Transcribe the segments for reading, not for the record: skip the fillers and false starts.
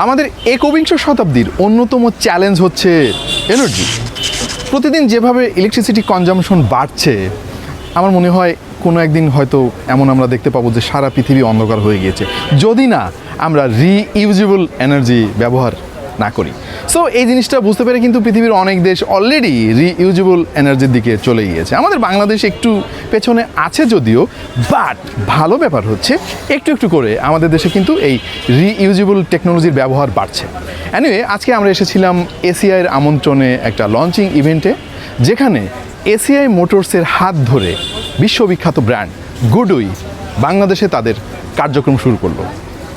আমাদের একবিংশ শতাব্দীর অন্যতম চ্যালেঞ্জ হচ্ছে এনার্জি। প্রতিদিন যেভাবে ইলেকট্রিসিটি কনজাম্পশন বাড়ছে, আমার মনে হয় কোনো একদিন হয়তো এমন আমরা দেখতে পাবো যে সারা পৃথিবী অন্ধকার হয়ে গিয়েছে, যদি না আমরা রিইউজেবল এনার্জি ব্যবহার না করি। সো এই জিনিসটা বুঝতে পেরে কিন্তু পৃথিবীর অনেক দেশ অলরেডি রিইউজেবল এনার্জির দিকে চলে গিয়েছে। আমাদের বাংলাদেশ একটু পেছনে আছে যদিও, বাট ভালো ব্যাপার হচ্ছে একটু একটু করে আমাদের দেশে কিন্তু এই রিইউজেবল টেকনোলজির ব্যবহার বাড়ছে। অ্যানিওয়ে, আজকে আমরা এসেছিলাম এসিআইয়ের আমন্ত্রণে একটা লঞ্চিং ইভেন্টে, যেখানে এসিআই মোটরসের হাত ধরে বিশ্ববিখ্যাত ব্র্যান্ড গুডউই বাংলাদেশে তাদের কার্যক্রম শুরু করলো।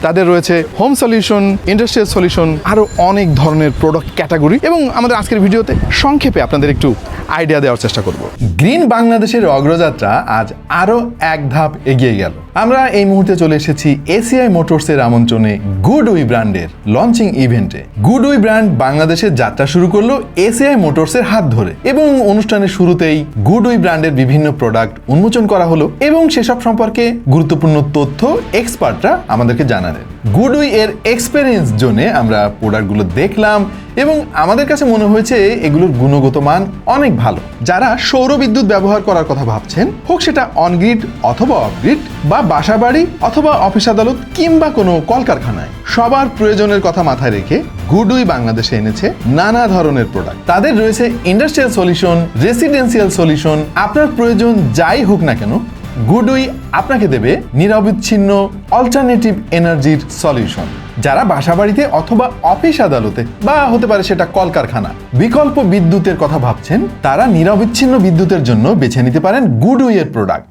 তাদের রয়েছে হোম সলিউশন, ইন্ডাস্ট্রিয়াল সলিউশন, আরও অনেক ধরনের প্রোডাক্ট ক্যাটাগরি, এবং আমাদের আজকের ভিডিওতে সংক্ষেপে আপনাদের একটু আইডিয়া দেওয়ার চেষ্টা করব। গ্রিন বাংলাদেশের অগ্রযাত্রা আজ আরও এক ধাপ এগিয়ে গেল। আমরা এই মুহূর্তে চলে এসেছি এসিআই মোটরসের আমন্ত্রণে গুডউই ব্র্যান্ডের লঞ্চিং ইভেন্টে। গুডউই ব্র্যান্ড বাংলাদেশের যাত্রা শুরু করলো এসিআই মোটরসের হাত ধরে, এবং অনুষ্ঠানের শুরুতেই গুডউই ব্র্যান্ডের বিভিন্ন প্রোডাক্ট উন্মোচন করা হলো, এবং সেসব সম্পর্কে গুরুত্বপূর্ণ তথ্য এক্সপার্টরা আমাদেরকে জানালেন। গুডউই এর এক্সপেরিয়েন্স জোনে আমরা প্রোডাক্টগুলো দেখলাম, এবং আমাদের কাছে মনে হয়েছে এগুলোর গুণগত মান অনেক ভালো। যারা সৌর বিদ্যুৎ ব্যবহার করার কথা ভাবছেন, হোক সেটা অনগ্রিড অথবা অফগ্রিড, বা বাসাবাড়ি অথবা অফিস আদালত কিংবা কোনো কলকারখানায়, সবার প্রয়োজনের কথা মাথায় রেখে গুডউই বাংলাদেশে এনেছে নানা ধরনের প্রোডাক্ট। তাদের রয়েছে ইন্ডাস্ট্রিয়াল সলিউশন, রেসিডেন্সিয়াল সলিউশন। আপনার প্রয়োজন যাই হোক না কেন, গুডউই আপনাকে দেবে নিরবিচ্ছিন্ন অল্টারনেটিভ এনার্জির সলিউশন। যারা বাসাবাড়িতে অথবা অফিস আদালতে, বা হতে পারে সেটা কলকারখানা, বিকল্প বিদ্যুতের কথা ভাবছেন, তারা নিরবিচ্ছিন্ন বিদ্যুতের জন্য বেছে নিতে পারেন গুডউই এর প্রোডাক্ট।